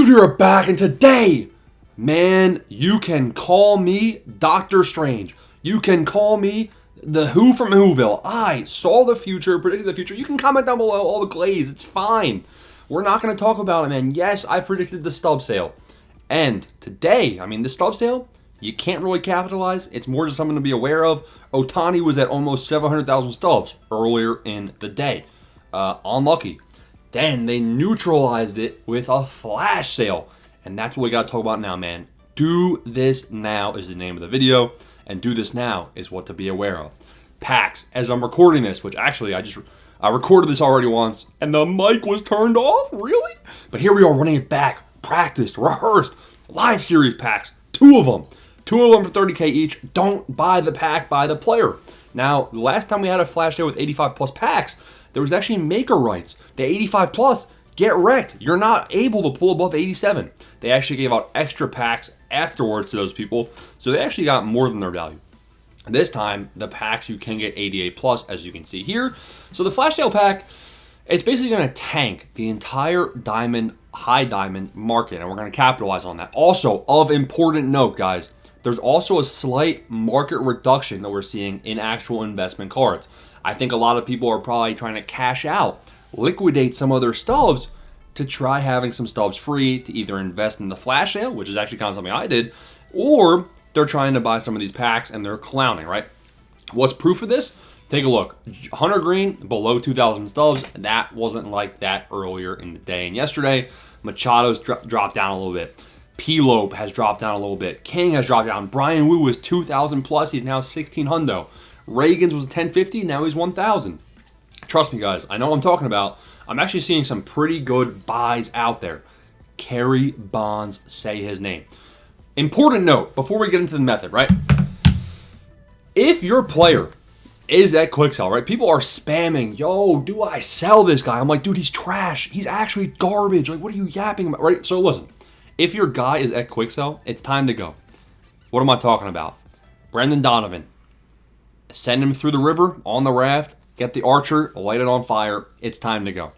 Dude, you're back, and today, man, you can call me Doctor Strange. You can call me the Who from Whoville. I saw the future, predicted the future. You can comment down below all the glaze. It's fine. We're not going to talk about it, man. Yes, I predicted the Stub sale. And today, the Stub sale, you can't really capitalize. It's more just something to be aware of. Ohtani was at almost 700,000 stubs earlier in the day. Unlucky. Then they neutralized it with a flash sale. And that's what we got to talk about now, man. Do this now is the name of the video. And do this now is what to be aware of. Packs, as I'm recording this, which actually I recorded this already once, and the mic was turned off? Really? But here we are running it back. Practiced, rehearsed, live series packs. Two of them for 30K each. Don't buy the pack, buy the player. Now, the last time we had a flash sale with 85 plus packs, there was actually maker rights. The 85 plus, get wrecked. You're not able to pull above 87. They actually gave out extra packs afterwards to those people, so they actually got more than their value. This time, the packs you can get 88 plus, as you can see here. So the flash sale pack, it's basically going to tank the entire high diamond market, and we're going to capitalize on that. Also, of important note, guys, there's also a slight market reduction that we're seeing in actual investment cards. I think a lot of people are probably trying to cash out, liquidate some of their stubs to try having some stubs free to either invest in the flash sale, which is actually kind of something I did, or they're trying to buy some of these packs and they're clowning, right? What's proof of this? Take a look. Hunter Green, below 2,000 stubs. That wasn't like that earlier in the day and yesterday. Machado's dropped down a little bit. P-Lope has dropped down a little bit. King has dropped down. Brian Wu was 2,000 plus. He's now 16 hundo. Reagan's was 1050. Now he's 1,000. Trust me, guys. I know what I'm talking about. I'm actually seeing some pretty good buys out there. Kerry Bonds, say his name. Important note, before we get into the method, right? If your player is at quick sell, right? People are spamming, yo, do I sell this guy? I'm like, dude, he's trash. He's actually garbage. Like, what are you yapping about, right? So listen, if your guy is at quick sell, it's time to go. What am I talking about? Brendan Donovan. Send him through the river on the raft. Get the archer, light it on fire. It's time to go.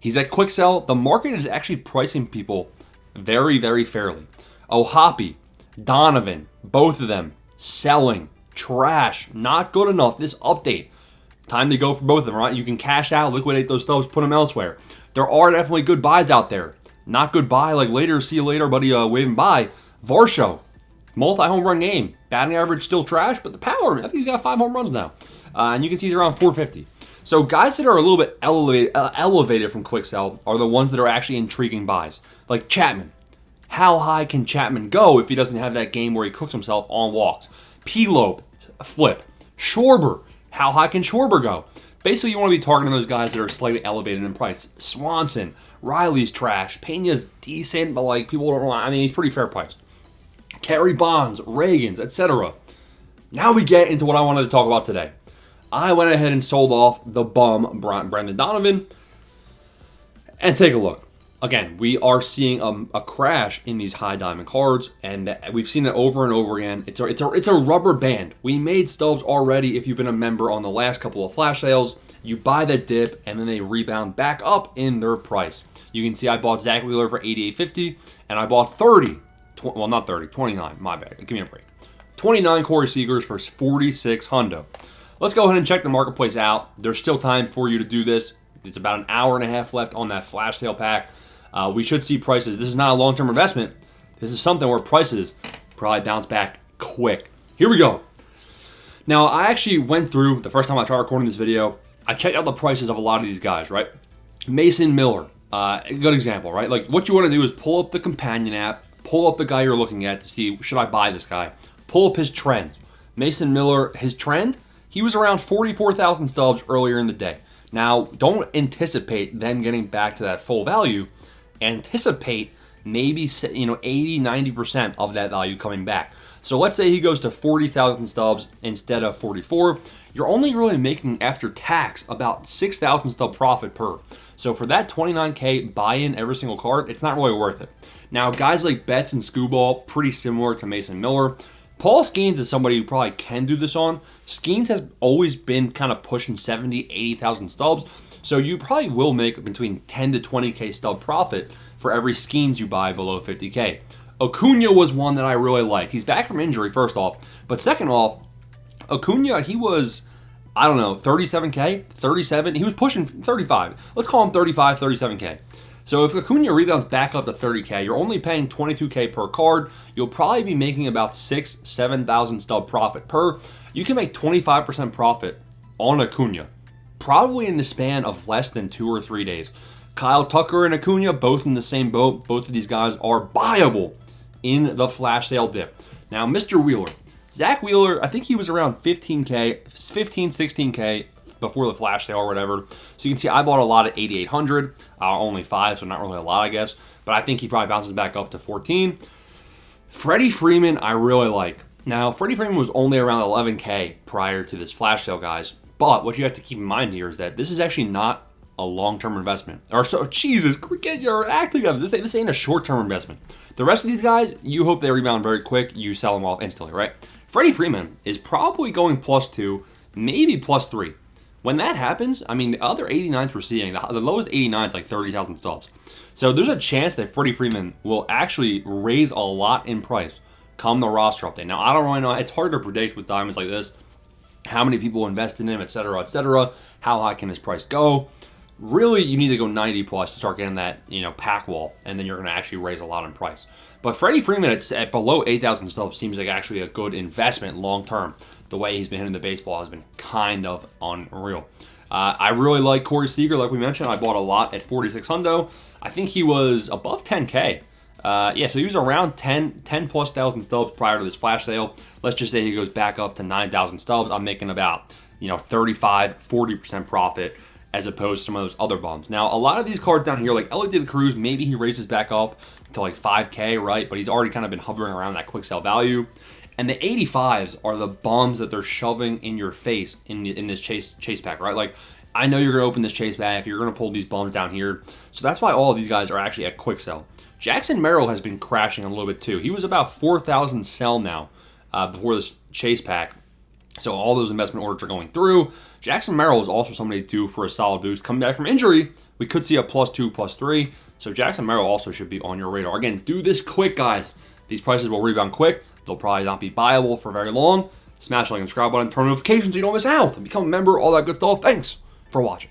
He's at quick sell. The market is actually pricing people very, very fairly. Ohapi, Donovan, both of them selling. Trash. Not good enough. This update. Time to go for both of them, right? You can cash out, liquidate those stubs, put them elsewhere. There are definitely good buys out there. Not good buy, like later, see you later, buddy, waving by. Varsho. Multi-home run game. Batting average still trash, but the power, I think he's got 5 home runs now. And you can see he's around 450. So guys that are a little bit elevated from quick sell are the ones that are actually intriguing buys. Like Chapman. How high can Chapman go if he doesn't have that game where he cooks himself on walks? P-Lope, flip. Schwarber. How high can Schwarber go? Basically, you want to be targeting those guys that are slightly elevated in price. Swanson. Riley's trash. Pena's decent, but like people don't know. He's pretty fair priced. Kerry Bonds, Reagan's, etc. Now we get into what I wanted to talk about today. I went ahead and sold off the bum, Brendan Donovan. And take a look. Again, we are seeing a crash in these high diamond cards, and we've seen it over and over again. It's a rubber band. We made stubs already. If you've been a member on the last couple of flash sales, you buy that dip, and then they rebound back up in their price. You can see I bought Zach Wheeler for $88.50, and I bought 29. My bad. Give me a break. 29 Corey Seagers for 46 hundo. Let's go ahead and check the marketplace out. There's still time for you to do this. It's about an hour and a half left on that flash sale pack. We should see prices. This is not a long-term investment. This is something where prices probably bounce back quick. Here we go. Now, I actually went through, the first time I tried recording this video, I checked out the prices of a lot of these guys, right? Mason Miller, a good example, right? Like, what you want to do is pull up the companion app, pull up the guy you're looking at to see, should I buy this guy? Pull up his trends. Mason Miller, his trend, he was around 44,000 stubs earlier in the day. Now, don't anticipate them getting back to that full value. Anticipate maybe 80-90% of that value coming back. So let's say he goes to 40,000 stubs instead of 44. You're only really making after tax about 6,000 stub profit per. So for that 29K buy-in every single card, it's not really worth it. Now guys like Betts and Scooball, pretty similar to Mason Miller. Paul Skeens is somebody who probably can do this on. Skeens has always been kind of pushing 70, 80,000 stubs. So you probably will make between 10 to 20K stub profit for every Skeens you buy below 50K. Acuna was one that I really liked. He's back from injury, first off. But second off, Acuna, he was, I don't know, 37K, 37. He was pushing 35. Let's call him 35, 37K. So if Acuna rebounds back up to 30K, you're only paying 22K per card. You'll probably be making about 6,000, 7,000 stub profit per. You can make 25% profit on Acuna, probably in the span of less than 2 or 3 days. Kyle Tucker and Acuna, both in the same boat. Both of these guys are buyable in the flash sale dip. Now, Mr. Wheeler. Zach Wheeler, I think he was around 15K, 15, 16K before the flash sale or whatever. So you can see I bought a lot at 8,800, only 5, so not really a lot, I guess. But I think he probably bounces back up to 14. Freddie Freeman, I really like. Now, Freddie Freeman was only around 11K prior to this flash sale, guys. But what you have to keep in mind here is that this is actually not a long-term investment. Or so, Jesus, get your act together. This ain't a short-term investment. The rest of these guys, you hope they rebound very quick. You sell them off instantly, right? Freddie Freeman is probably going +2, maybe +3. When that happens, I mean, the other 89s we're seeing, the lowest 89 is like 30,000 stubs. So there's a chance that Freddie Freeman will actually raise a lot in price come the roster update. Now, I don't really know. It's hard to predict with diamonds like this, how many people invest in him, etc., etc. How high can his price go? Really, you need to go 90 plus to start getting that, pack wall, and then you're going to actually raise a lot in price. But Freddie Freeman at below 8,000 stubs seems like actually a good investment long term. The way he's been hitting the baseball has been kind of unreal. I really like Corey Seager, like we mentioned. I bought a lot at 4,600. I think he was above 10K. So he was around 10 plus thousand stubs prior to this flash sale. Let's just say he goes back up to 9,000 stubs. I'm making about 35, 40% profit as opposed to some of those other bums. Now, a lot of these cards down here, like Elliot De La Cruz, maybe he raises back up to like 5K, right? But he's already kind of been hovering around that quick sell value. And the 85s are the bombs that they're shoving in your face in this chase pack, right? Like, I know you're going to open this chase pack. You're going to pull these bombs down here. So that's why all of these guys are actually at quick sell. Jackson Merrill has been crashing a little bit too. He was about 4,000 sell now before this chase pack. So all those investment orders are going through. Jackson Merrill is also somebody due for a solid boost. Coming back from injury, we could see a +2, +3. So Jackson Merrill also should be on your radar. Again, do this quick, guys. These prices will rebound quick. They'll probably not be buyable for very long. Smash the like and subscribe button, turn notifications so you don't miss out, and become a member, all that good stuff. Thanks for watching.